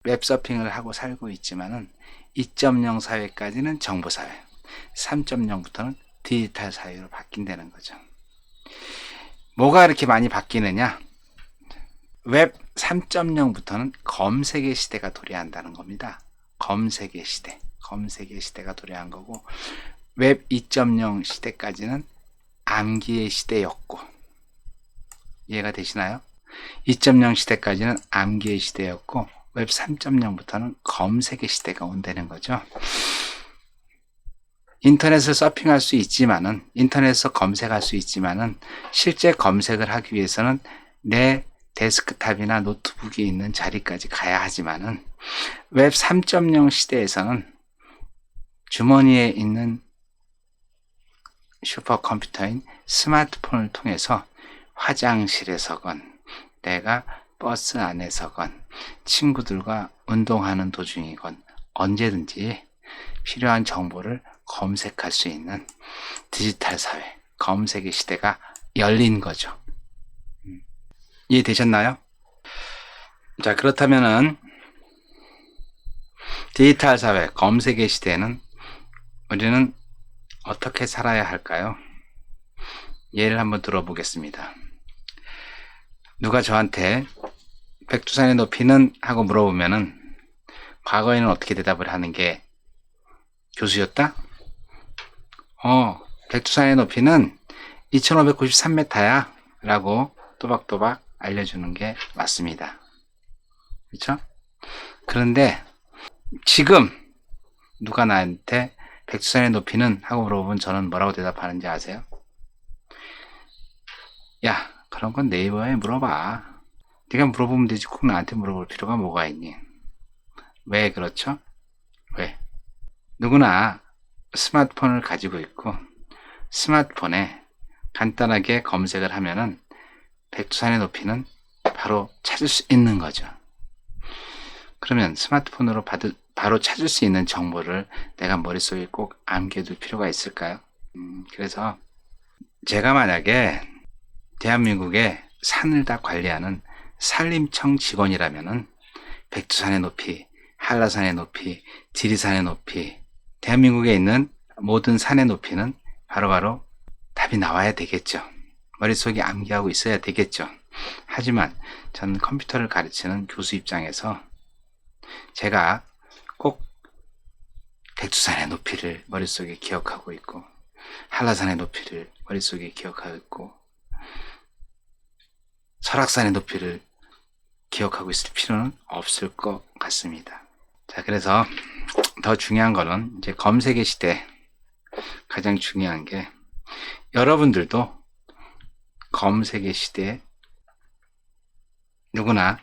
웹서핑을 하고 살고 있지만은 2.0 사회까지는 정보 사회, 3.0부터는 디지털 사회로 바뀐다는 거죠. 뭐가 이렇게 많이 바뀌느냐? 웹 3.0부터는 검색의 시대가 도래한다는 겁니다. 검색의 시대가 도래한 거고, 웹 2.0 시대까지는 암기의 시대였고, 이해가 되시나요? 2.0 시대까지는 암기의 시대였고, 웹 3.0부터는 검색의 시대가 온다는 거죠. 인터넷을 서핑할 수 있지만은, 인터넷에서 검색할 수 있지만은, 실제 검색을 하기 위해서는 내 데스크탑이나 노트북이 있는 자리까지 가야 하지만은, 웹 3.0 시대에서는 주머니에 있는 슈퍼컴퓨터인 스마트폰을 통해서 화장실에서건, 내가 버스 안에서건, 친구들과 운동하는 도중이건 언제든지 필요한 정보를 검색할 수 있는 디지털 사회, 검색의 시대가 열린 거죠. 이해되셨나요? 자, 그렇다면은 디지털 사회, 검색의 시대에는 우리는 어떻게 살아야 할까요? 예를 한번 들어보겠습니다. 누가 저한테 백두산의 높이는? 하고 물어보면은 과거에는 어떻게 대답을 하는 게 교수였다? 백두산의 높이는 2593m야 라고 또박또박 알려주는 게 맞습니다. 그렇죠? 그런데 지금 누가 나한테 백두산의 높이는? 하고 물어보면 저는 뭐라고 대답하는지 아세요? 야, 그런 건 네이버에 물어봐. 네가 물어보면 되지 꼭 나한테 물어볼 필요가 뭐가 있니? 왜 그렇죠? 왜? 누구나 스마트폰을 가지고 있고 스마트폰에 간단하게 검색을 하면은 백두산의 높이는 바로 찾을 수 있는 거죠. 그러면 스마트폰으로 바로 찾을 수 있는 정보를 내가 머릿속에 꼭 암겨둘 필요가 있을까요? 그래서 제가 만약에 대한민국의 산을 다 관리하는 산림청 직원이라면은 백두산의 높이, 한라산의 높이, 지리산의 높이, 대한민국에 있는 모든 산의 높이는 바로바로 답이 나와야 되겠죠. 머릿속에 암기하고 있어야 되겠죠. 하지만 저는 컴퓨터를 가르치는 교수 입장에서 제가 꼭 백두산의 높이를 머릿속에 기억하고 있고 한라산의 높이를 머릿속에 기억하고 있고 설악산의 높이를 기억하고 있을 필요는 없을 것 같습니다. 자, 그래서 더 중요한 거는 이제 검색의 시대, 가장 중요한 게 여러분들도 검색의 시대에 누구나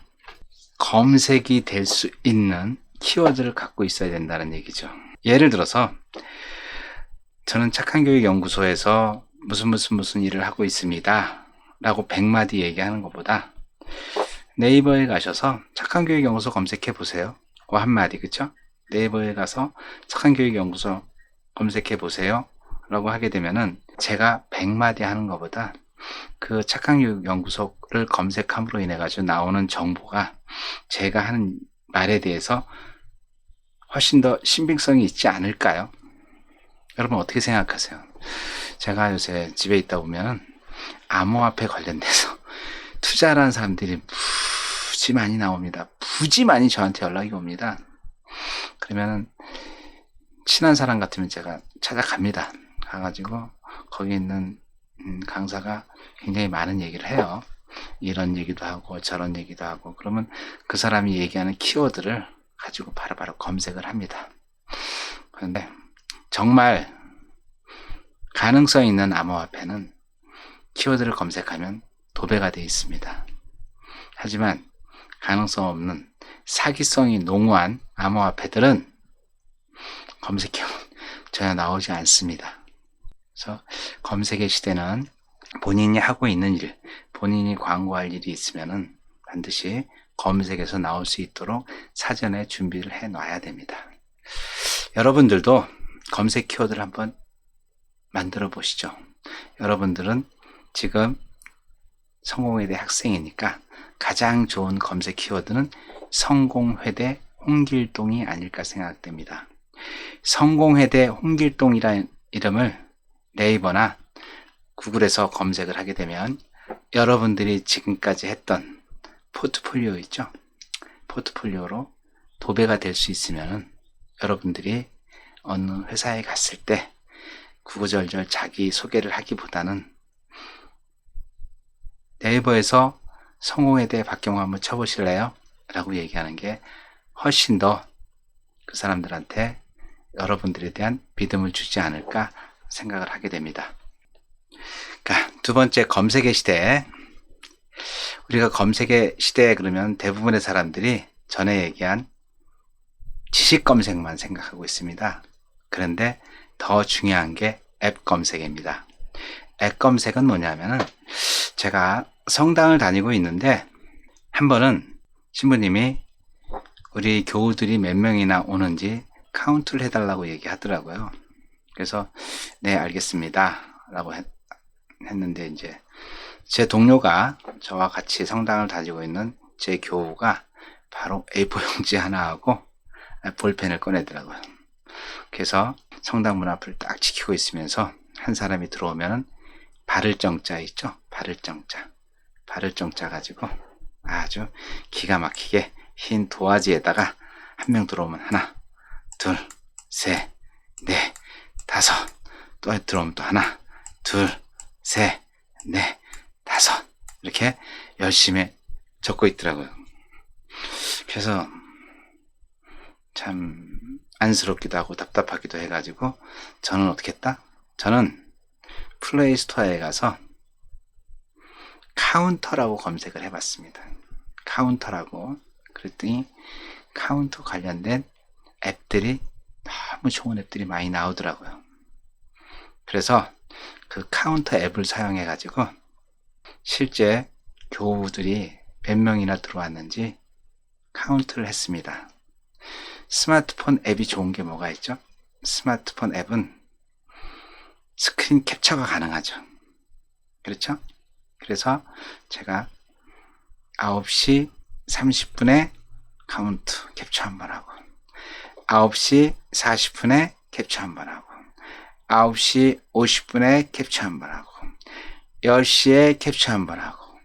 검색이 될 수 있는 키워드를 갖고 있어야 된다는 얘기죠. 예를 들어서 저는 착한교육연구소에서 무슨 일을 하고 있습니다 라고 100마디 얘기하는 것보다 네이버에 가셔서 착한교육연구소 검색해 보세요 그 한마디, 그쵸? 네이버에 가서 착한교육연구소 검색해 보세요 라고 하게 되면은 제가 100마디 하는 것보다 그 착한교육연구소를 검색함으로 인해 가지고 나오는 정보가 제가 하는 말에 대해서 훨씬 더 신빙성이 있지 않을까요? 여러분 어떻게 생각하세요? 제가 요새 집에 있다 보면 암호화폐 관련돼서 투자라는 사람들이 무지 많이 나옵니다. 무지 많이 저한테 연락이 옵니다. 그러면 친한 사람 같으면 제가 찾아갑니다. 가가지고 거기 있는 강사가 굉장히 많은 얘기를 해요. 이런 얘기도 하고 저런 얘기도 하고 그러면 그 사람이 얘기하는 키워드를 가지고 바로바로 검색을 합니다. 그런데 정말 가능성 있는 암호화폐는 키워드를 검색하면 도배가 되어 있습니다. 하지만 가능성 없는 사기성이 농후한 암호화폐들은 검색해보면 전혀 나오지 않습니다. 그래서 검색의 시대는 본인이 하고 있는 일, 본인이 광고할 일이 있으면 반드시 검색에서 나올 수 있도록 사전에 준비를 해 놔야 됩니다. 여러분들도 검색 키워드를 한번 만들어 보시죠. 여러분들은 지금 성공회대 학생이니까 가장 좋은 검색 키워드는 성공회대 홍길동이 아닐까 생각됩니다. 성공회대 홍길동이라는 이름을 네이버나 구글에서 검색을 하게 되면 여러분들이 지금까지 했던 포트폴리오 있죠? 포트폴리오로 도배가 될 수 있으면 여러분들이 어느 회사에 갔을 때 구구절절 자기 소개를 하기보다는 네이버에서 성공에 대해 박경호 한번 쳐보실래요? 라고 얘기하는 게 훨씬 더 그 사람들한테 여러분들에 대한 믿음을 주지 않을까 생각을 하게 됩니다. 그러니까 두 번째, 검색의 시대. 우리가 검색의 시대에 그러면 대부분의 사람들이 전에 얘기한 지식 검색만 생각하고 있습니다. 그런데 더 중요한 게 앱 검색입니다. 앱 검색은 뭐냐면은 제가 성당을 다니고 있는데 한 번은 신부님이 우리 교우들이 몇 명이나 오는지 카운트를 해달라고 얘기하더라고요. 그래서 네, 알겠습니다 라고 했는데 이제 제 동료가 저와 같이 성당을 다니고 있는 제 교우가 바로 A4 용지 하나하고 볼펜을 꺼내더라고요. 그래서 성당 문 앞을 딱 지키고 있으면서 한 사람이 들어오면은 발을정자 있죠? 발을정자 가지고 아주 기가 막히게 흰 도화지에다가 한 명 들어오면 하나, 둘, 셋, 넷, 다섯, 또 들어오면 또 하나, 둘, 셋, 넷, 다섯 이렇게 열심히 적고 있더라고요. 그래서 참 안쓰럽기도 하고 답답하기도 해가지고 저는 어떻게 했다? 저는 플레이스토어에 가서 카운터라고 검색을 해봤습니다. 카운터라고. 그랬더니 카운터 관련된 앱들이 너무 좋은 앱들이 많이 나오더라고요. 그래서 그 카운터 앱을 사용해 가지고 실제 교우들이 몇 명이나 들어왔는지 카운트를 했습니다. 스마트폰 앱이 좋은 게 뭐가 있죠? 스마트폰 앱은 스크린 캡처가 가능하죠. 그렇죠? 그래서 제가 9시 30분에 카운트 캡처 한번 하고 9시 40분에 캡처 한번 하고 9시 50분에 캡처 한번 하고 10시에 캡처 한번 하고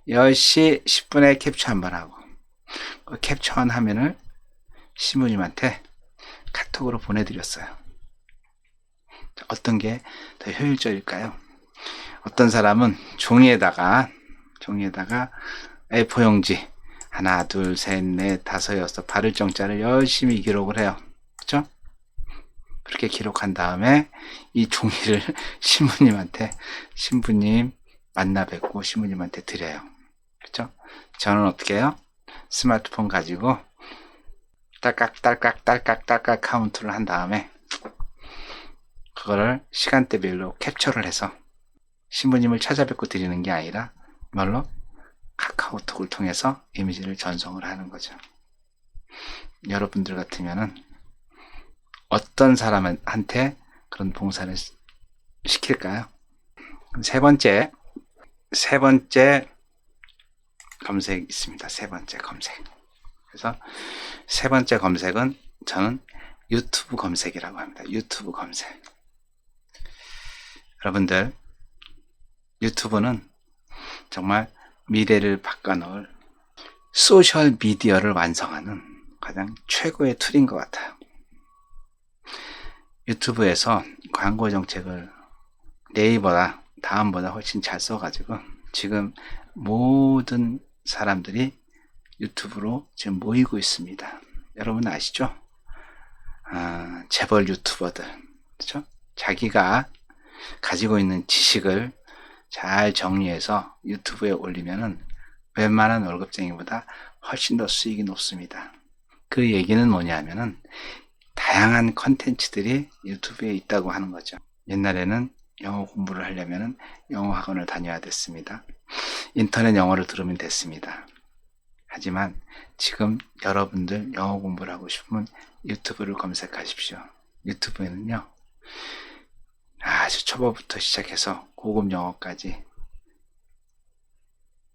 10시 10분에 캡처 한번 하고 그 캡처한 화면을 신부님한테 카톡으로 보내드렸어요. 어떤 게 더 효율적일까요? 어떤 사람은 종이에다가 A4 용지 하나, 둘, 셋, 넷, 다섯, 여섯 발을정자를 열심히 기록을 해요. 그렇죠? 그렇게 기록한 다음에 이 종이를 신부님 만나 뵙고 신부님한테 드려요. 그렇죠? 저는 어떻게 해요? 스마트폰 가지고 딸깍 카운트를 한 다음에 그거를 시간대별로 캡처를 해서 신부님을 찾아뵙고 드리는 게 아니라 뭘로? 카카오톡을 통해서 이미지를 전송을 하는 거죠. 여러분들 같으면은 어떤 사람한테 그런 봉사를 시킬까요? 세 번째 검색이 있습니다. 세 번째 검색. 그래서 세 번째 검색은 저는 유튜브 검색이라고 합니다. 유튜브 검색. 여러분들, 유튜브는 정말 미래를 바꿔놓을 소셜 미디어를 완성하는 가장 최고의 툴인 것 같아요. 유튜브에서 광고 정책을 네이버나 다음보다 훨씬 잘 써가지고 지금 모든 사람들이 유튜브로 지금 모이고 있습니다. 여러분 아시죠? 재벌 유튜버들, 그렇죠? 자기가 가지고 있는 지식을 잘 정리해서 유튜브에 올리면은 웬만한 월급쟁이보다 훨씬 더 수익이 높습니다. 그 얘기는 뭐냐면은 다양한 컨텐츠들이 유튜브에 있다고 하는 거죠. 옛날에는 영어 공부를 하려면은 영어 학원을 다녀야 됐습니다. 인터넷 영어를 들으면 됐습니다. 하지만 지금 여러분들 영어 공부를 하고 싶으면 유튜브를 검색하십시오. 유튜브에는요, 아주 초보부터 시작해서 고급 영어까지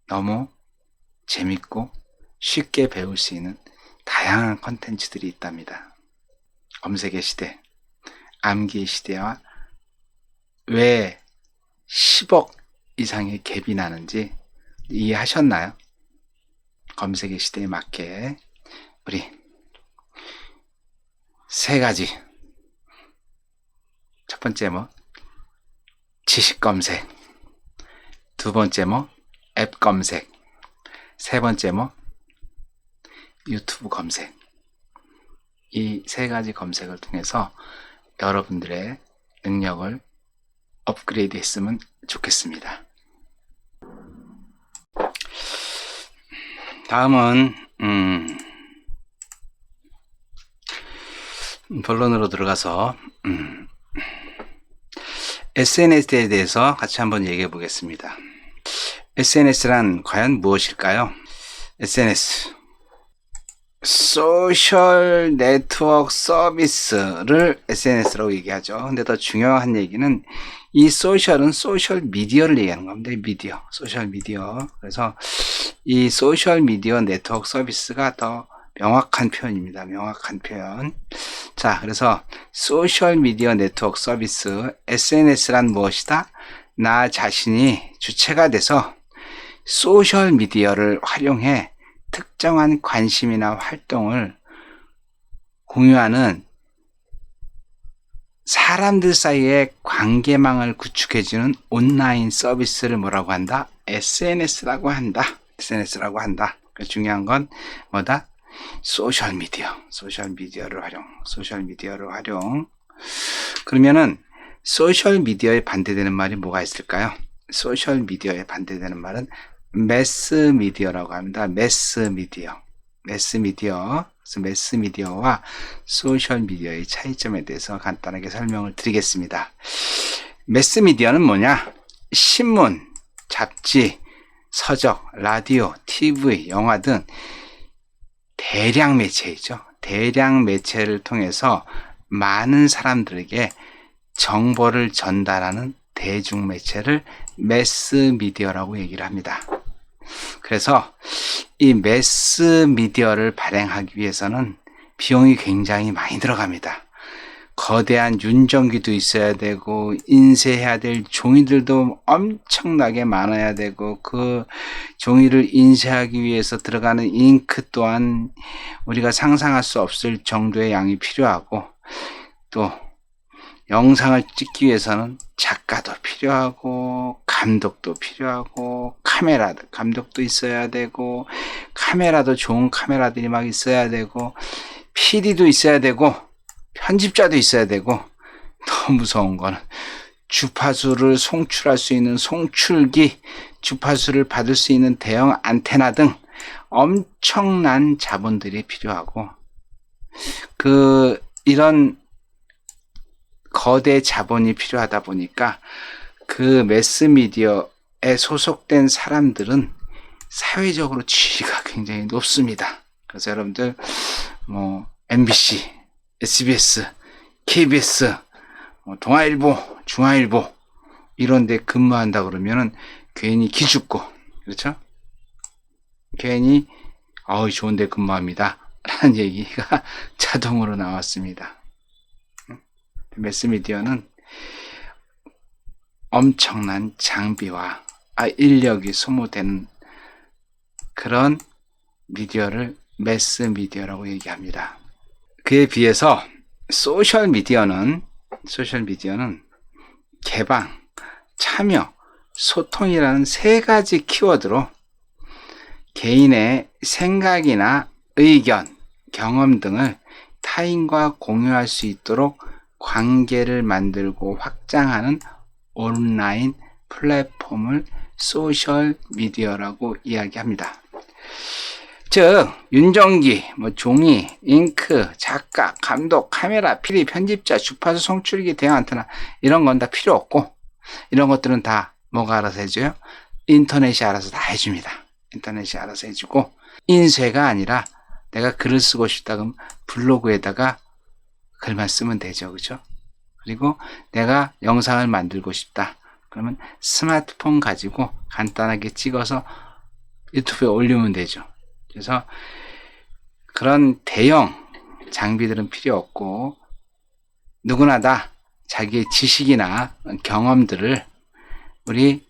너무 재밌고 쉽게 배울 수 있는 다양한 컨텐츠들이 있답니다. 검색의 시대, 암기의 시대와 왜 10억 이상의 갭이 나는지 이해하셨나요? 검색의 시대에 맞게 우리 세 가지. 첫 번째 지식 검색, 두 번째 앱 검색, 세 번째 유튜브 검색. 이 세 가지 검색을 통해서 여러분들의 능력을 업그레이드 했으면 좋겠습니다. 다음은 본론으로 들어가서 SNS에 대해서 같이 한번 얘기해 보겠습니다. SNS란 과연 무엇일까요? SNS, 소셜 네트워크 서비스를 SNS라고 얘기하죠. 근데 더 중요한 얘기는 이 소셜은 소셜 미디어를 얘기하는 겁니다. 미디어, 소셜 미디어. 그래서 이 소셜 미디어 네트워크 서비스가 더 명확한 표현입니다. 명확한 표현. 자, 그래서 소셜 미디어 네트워크 서비스, SNS란 무엇이다? 나 자신이 주체가 돼서 소셜 미디어를 활용해 특정한 관심이나 활동을 공유하는 사람들 사이의 관계망을 구축해주는 온라인 서비스를 뭐라고 한다? SNS라고 한다. SNS라고 한다. 중요한 건 뭐다? 소셜 미디어를 활용. 그러면은 소셜 미디어에 반대되는 말이 뭐가 있을까요? 소셜 미디어에 반대되는 말은 매스 미디어라고 합니다. 매스 미디어. 그래서 매스 미디어와 소셜 미디어의 차이점에 대해서 간단하게 설명을 드리겠습니다. 매스 미디어는 뭐냐? 신문, 잡지, 서적, 라디오, TV, 영화 등 대량 매체이죠. 대량 매체를 통해서 많은 사람들에게 정보를 전달하는 대중 매체를 매스 미디어라고 얘기를 합니다. 그래서 이 매스 미디어를 발행하기 위해서는 비용이 굉장히 많이 들어갑니다. 거대한 윤정기도 있어야 되고 인쇄해야 될 종이들도 엄청나게 많아야 되고 그 종이를 인쇄하기 위해서 들어가는 잉크 또한 우리가 상상할 수 없을 정도의 양이 필요하고 또 영상을 찍기 위해서는 작가도 필요하고 감독도 필요하고 감독도 있어야 되고 카메라도 좋은 카메라들이 막 있어야 되고 PD도 있어야 되고 편집자도 있어야 되고 더 무서운 거는 주파수를 송출할 수 있는 송출기, 주파수를 받을 수 있는 대형 안테나 등 엄청난 자본들이 필요하고 이런 거대 자본이 필요하다 보니까 그 매스미디어에 소속된 사람들은 사회적으로 지위가 굉장히 높습니다. 그래서 여러분들 MBC, SBS, KBS, 동아일보, 중앙일보 이런 데 근무한다 그러면은 괜히 기죽고 그렇죠? 괜히 좋은 데 근무합니다 라는 얘기가 자동으로 나왔습니다. 매스미디어는 엄청난 장비와 인력이 소모되는 그런 미디어를 매스미디어라고 얘기합니다. 그에 비해서 소셜 미디어는 개방, 참여, 소통이라는 세 가지 키워드로 개인의 생각이나 의견, 경험 등을 타인과 공유할 수 있도록 관계를 만들고 확장하는 온라인 플랫폼을 소셜 미디어라고 이야기합니다. 즉 윤정기, 종이, 잉크, 작가, 감독, 카메라, PD, 편집자, 주파수 송출기, 대형 안테나 이런 건 다 필요 없고 이런 것들은 다 뭐가 알아서 해줘요? 인터넷이 알아서 다 해줍니다. 인터넷이 알아서 해주고 인쇄가 아니라 내가 글을 쓰고 싶다 그러면 블로그에다가 글만 쓰면 되죠. 그죠? 그리고 내가 영상을 만들고 싶다 그러면 스마트폰 가지고 간단하게 찍어서 유튜브에 올리면 되죠. 그래서 그런 대형 장비들은 필요 없고 누구나 다 자기의 지식이나 경험들을 우리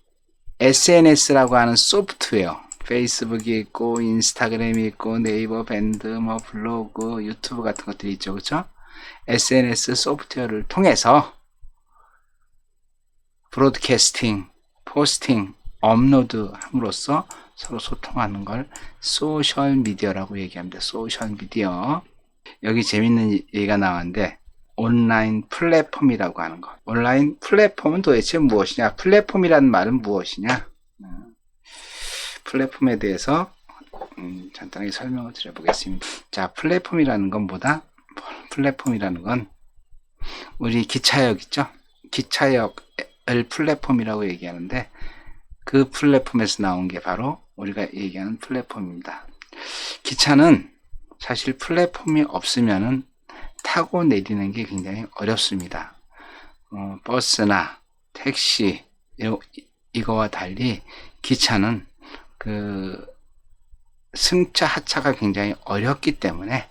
SNS라고 하는 소프트웨어, 페이스북이 있고 인스타그램이 있고 네이버 밴드, 뭐 블로그, 유튜브 같은 것들이 있죠. 그렇죠? SNS 소프트웨어를 통해서 브로드캐스팅, 포스팅, 업로드 함으로써 서로 소통하는 걸 소셜 미디어라고 얘기합니다. 소셜 미디어. 여기 재밌는 얘기가 나왔는데 온라인 플랫폼이라고 하는 것. 온라인 플랫폼은 도대체 무엇이냐? 플랫폼이라는 말은 무엇이냐? 플랫폼에 대해서 간단하게 설명을 드려보겠습니다. 자, 플랫폼이라는 건 뭐다? 플랫폼이라는 건 우리 기차역 있죠? 기차역을 플랫폼이라고 얘기하는데 그 플랫폼에서 나온 게 바로 우리가 얘기하는 플랫폼입니다. 기차는 사실 플랫폼이 없으면은 타고 내리는 게 굉장히 어렵습니다. 버스나 택시 이거와 달리 기차는 그 승차 하차가 굉장히 어렵기 때문에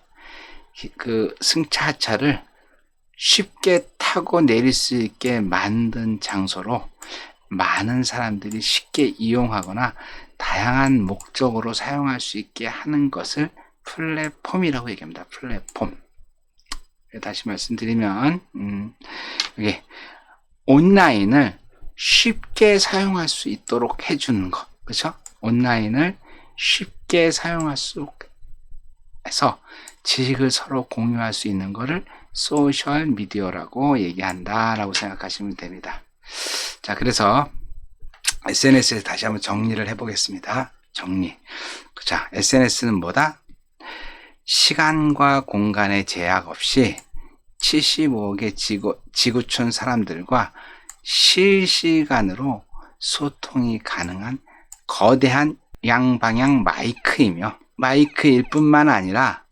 그 승차 하차를 쉽게 타고 내릴 수 있게 만든 장소로 많은 사람들이 쉽게 이용하거나 다양한 목적으로 사용할 수 있게 하는 것을 플랫폼이라고 얘기합니다. 플랫폼. 다시 말씀드리면 이게 온라인을 쉽게 사용할 수 있도록 해주는 것, 그렇죠? 온라인을 쉽게 사용할 수 해서 지식을 서로 공유할 수 있는 것을 소셜 미디어라고 얘기한다라고 생각하시면 됩니다. 자, 그래서 SNS에서 다시 한번 정리를 해보겠습니다. 정리. 자, SNS는 뭐다? 시간과 공간의 제약 없이 75억의 지구촌 사람들과 실시간으로 소통이 가능한 거대한 양방향 마이크이며 마이크일 뿐만 아니라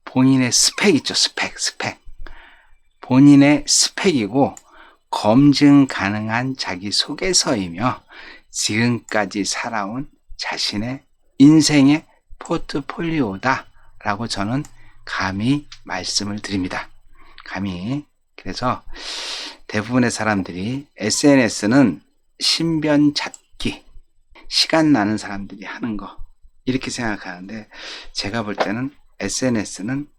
본인의 스펙 있죠. 스펙. 본인의 스펙이고 검증 가능한 자기소개서이며 지금까지 살아온 자신의 인생의 포트폴리오다 라고 저는 감히 말씀을 드립니다. 감히. 그래서 대부분의 사람들이 SNS는 신변 잡기, 시간 나는 사람들이 하는 거 이렇게 생각하는데 제가 볼 때는 SNS는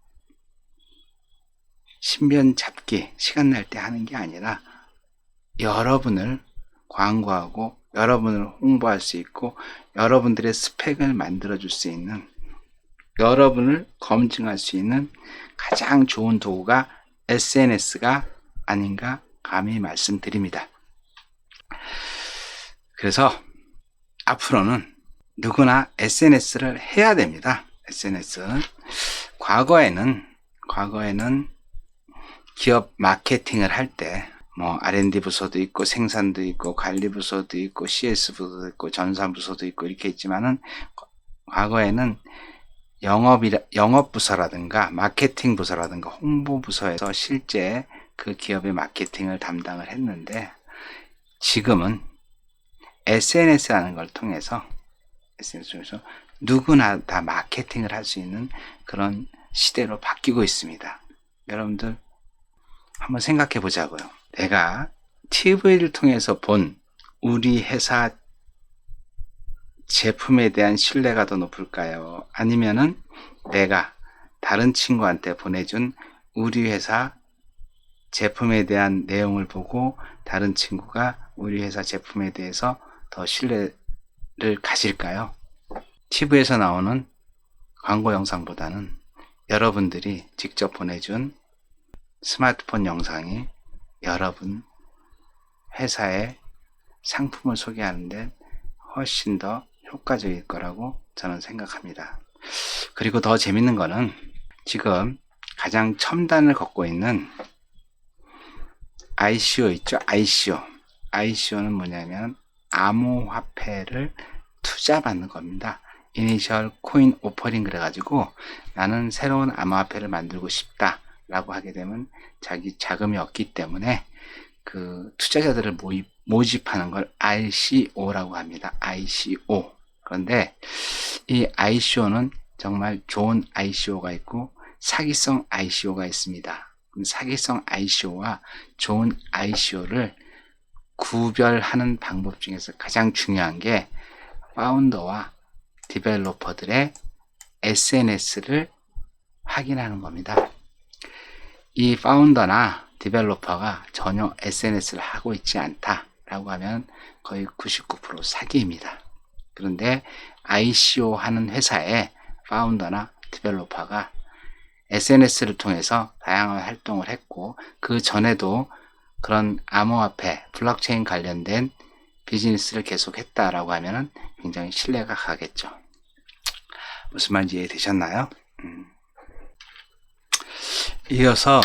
신변 잡기, 시간 날 때 하는 게 아니라 여러분을 광고하고 여러분을 홍보할 수 있고 여러분들의 스펙을 만들어 줄 수 있는, 여러분을 검증할 수 있는 가장 좋은 도구가 SNS가 아닌가 감히 말씀드립니다. 그래서 앞으로는 누구나 SNS를 해야 됩니다. SNS. 과거에는 기업 마케팅을 할 때 뭐 R&D 부서도 있고 생산도 있고 관리 부서도 있고 CS 부서도 있고 전산 부서도 있고 이렇게 있지만은 과거에는 영업 부서라든가 마케팅 부서라든가 홍보 부서에서 실제 그 기업의 마케팅을 담당을 했는데 지금은 SNS라는 걸 통해서 누구나 다 마케팅을 할 수 있는 그런 시대로 바뀌고 있습니다. 여러분들 한번 생각해 보자고요. 내가 TV를 통해서 본 우리 회사 제품에 대한 신뢰가 더 높을까요? 아니면은 내가 다른 친구한테 보내준 우리 회사 제품에 대한 내용을 보고 다른 친구가 우리 회사 제품에 대해서 더 신뢰를 가질까요? TV에서 나오는 광고 영상보다는 여러분들이 직접 보내준 스마트폰 영상이 여러분 회사의 상품을 소개하는데 훨씬 더 효과적일 거라고 저는 생각합니다. 그리고 더 재밌는 거는 지금 가장 첨단을 걷고 있는 ICO 있죠? ICO는 뭐냐면 암호화폐를 투자받는 겁니다. 이니셜 코인 오퍼링 그래가지고 나는 새로운 암호화폐를 만들고 싶다 라고 하게 되면 자기 자금이 없기 때문에 그 투자자들을 모집하는 걸 ICO라고 합니다. ICO. 그런데 이 ICO는 정말 좋은 ICO가 있고 사기성 ICO가 있습니다. 사기성 ICO와 좋은 ICO를 구별하는 방법 중에서 가장 중요한 게 파운더와 디벨로퍼들의 SNS를 확인하는 겁니다. 이 파운더나 디벨로퍼가 전혀 SNS를 하고 있지 않다라고 하면 거의 99% 사기입니다. 그런데 ICO 하는 회사의 파운더나 디벨로퍼가 SNS를 통해서 다양한 활동을 했고 그 전에도 그런 암호화폐, 블록체인 관련된 비즈니스를 계속했다라고 하면 굉장히 신뢰가 가겠죠. 무슨 말인지 이해되셨나요? 이어서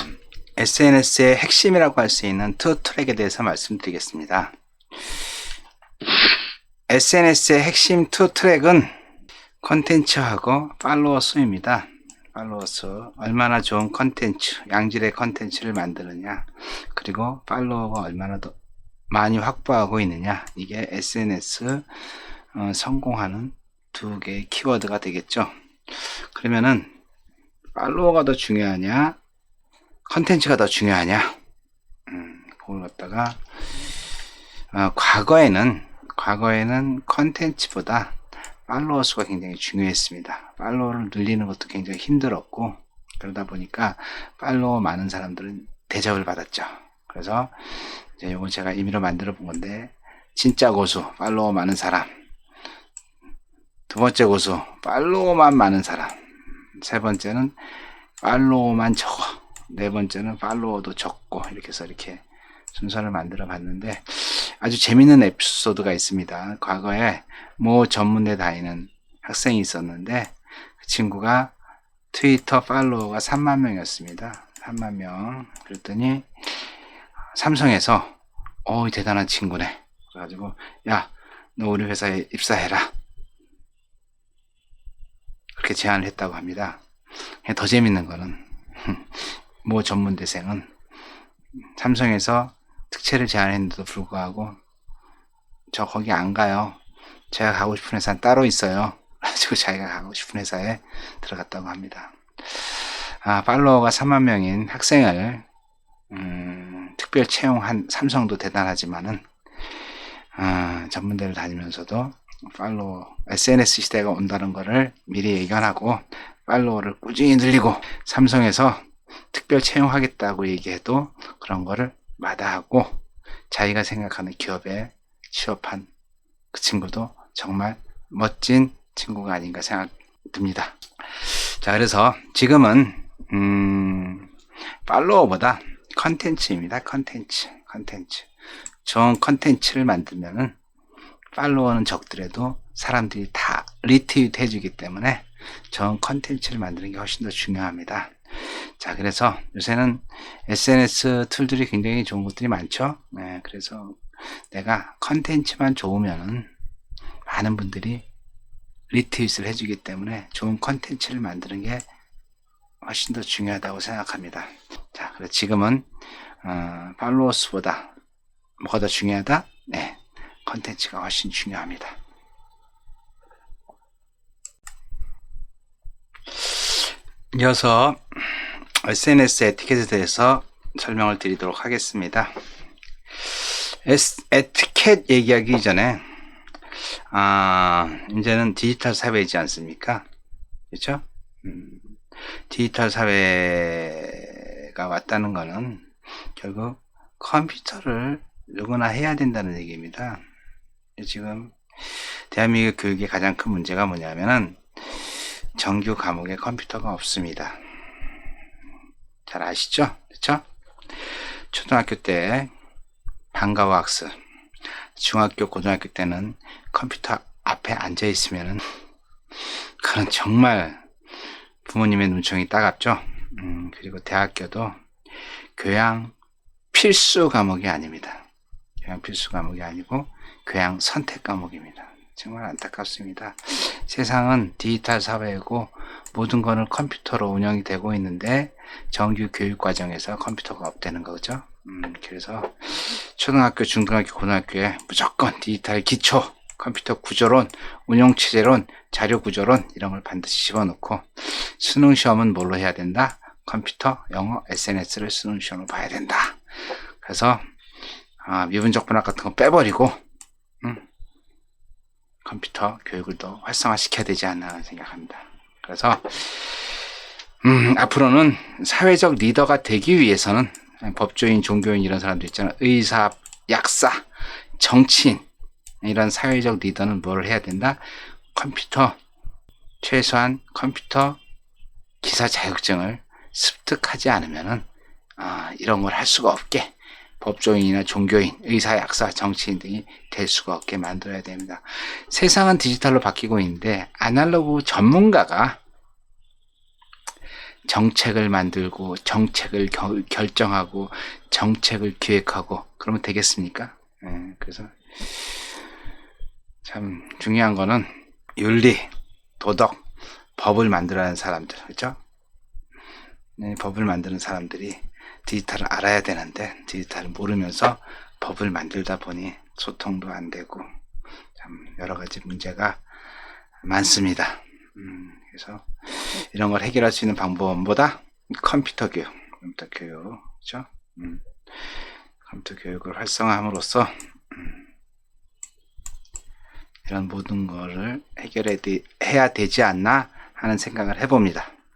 SNS의 핵심이라고 할 수 있는 투 트랙에 대해서 말씀드리겠습니다. SNS의 핵심 투 트랙은 컨텐츠하고 팔로워 수입니다. 팔로워 수, 얼마나 좋은 컨텐츠, 양질의 컨텐츠를 만드느냐, 그리고 팔로워가 얼마나 더 많이 확보하고 있느냐, 이게 SNS 성공하는 두 개의 키워드가 되겠죠. 그러면은 팔로워가 더 중요하냐, 컨텐츠가 더 중요하냐, 그걸 갖다가 과거에는 컨텐츠보다 팔로워 수가 굉장히 중요했습니다. 팔로워를 늘리는 것도 굉장히 힘들었고, 그러다 보니까 팔로워 많은 사람들은 대접을 받았죠. 그래서 이제 이건 제가 임의로 만들어 본 건데, 진짜 고수, 팔로워 많은 사람. 두 번째 고수, 팔로워만 많은 사람. 세 번째는 팔로워만 적어. 네 번째는 팔로워도 적고, 이렇게 해서 이렇게 순서를 만들어 봤는데, 아주 재밌는 에피소드가 있습니다. 과거에 모 전문대 다니는 학생이 있었는데 그 친구가 트위터 팔로워가 3만 명이었습니다. 3만 명. 그랬더니 삼성에서 대단한 친구네. 그래가지고 야, 너 우리 회사에 입사해라. 그렇게 제안을 했다고 합니다. 더 재밌는 거는 모 전문대생은 삼성에서 특채를 제안했는데도 불구하고 저 거기 안 가요. 제가 가고 싶은 회사는 따로 있어요. 그래가지고 자기가 가고 싶은 회사에 들어갔다고 합니다. 팔로워가 3만 명인 학생을 특별 채용한 삼성도 대단하지만은 전문대를 다니면서도 팔로워 SNS 시대가 온다는 것을 미리 예견하고 팔로워를 꾸준히 늘리고 삼성에서 특별 채용하겠다고 얘기해도 그런 거를 마다하고 자기가 생각하는 기업에 취업한 그 친구도 정말 멋진 친구가 아닌가 생각됩니다. 자, 그래서 지금은 팔로워보다 컨텐츠입니다. 컨텐츠. 좋은 컨텐츠를 만들면은 팔로워는 적더라도 사람들이 다 리트윗 해주기 때문에 좋은 컨텐츠를 만드는 게 훨씬 더 중요합니다. 자, 그래서 요새는 SNS 툴들이 굉장히 좋은 것들이 많죠. 네, 그래서 내가 컨텐츠만 좋으면은 많은 분들이 리트윗을 해주기 때문에 좋은 컨텐츠를 만드는 게 훨씬 더 중요하다고 생각합니다. 자, 그래서 지금은 팔로워 수보다 뭐가 더 중요하다? 네, 컨텐츠가 훨씬 중요합니다. 이어서 SNS 에티켓에 대해서 설명을 드리도록 하겠습니다. 에티켓 얘기하기 전에 이제는 디지털 사회이지 않습니까? 그렇죠? 디지털 사회가 왔다는 것은 결국 컴퓨터를 누구나 해야 된다는 얘기입니다. 지금 대한민국 교육의 가장 큰 문제가 뭐냐면은 정규 과목에 컴퓨터가 없습니다. 잘 아시죠? 그렇죠? 초등학교 때 방과후 학습, 중학교, 고등학교 때는 컴퓨터 앞에 앉아 있으면은 그건 정말 부모님의 눈총이 따갑죠. 그리고 대학교도 교양 필수 과목이 아닙니다. 교양 필수 과목이 아니고 교양 선택 과목입니다. 정말 안타깝습니다. 세상은 디지털 사회이고 모든 것은 컴퓨터로 운영이 되고 있는데 정규 교육 과정에서 컴퓨터가 없다는 거죠. 그래서 초등학교, 중등학교, 고등학교에 무조건 디지털 기초 컴퓨터 구조론, 운용체제론, 자료구조론 이런 걸 반드시 집어넣고 수능시험은 뭘로 해야 된다? 컴퓨터, 영어, SNS를 수능시험으로 봐야 된다. 그래서 미분적 분학 같은 거 빼버리고 컴퓨터 교육을 더 활성화시켜야 되지 않나 생각합니다. 그래서 앞으로는 사회적 리더가 되기 위해서는 법조인, 종교인 이런 사람들 있잖아요. 의사, 약사, 정치인 이런 사회적 리더는 뭘 해야 된다? 컴퓨터, 최소한 컴퓨터 기사 자격증을 습득하지 않으면은 이런 걸 할 수가 없게 법조인이나 종교인, 의사, 약사, 정치인 등이 될 수가 없게 만들어야 됩니다. 세상은 디지털로 바뀌고 있는데 아날로그 전문가가 정책을 만들고 정책을 결정하고 정책을 기획하고 그러면 되겠습니까? 그래서 참 중요한 거는 윤리, 도덕, 법을 만들어야 하는 사람들, 그렇죠? 법을 만드는 사람들이 디지털을 알아야 되는데 디지털을 모르면서 법을 만들다 보니 소통도 안 되고 참 여러 가지 문제가 많습니다. 그래서 이런 걸 해결할 수 있는 방법보다 컴퓨터 교육, 그렇죠? 컴퓨터 교육을 활성화함으로써 이런 모든 거를 해결해야 되지 않나 하는 생각을 해봅니다.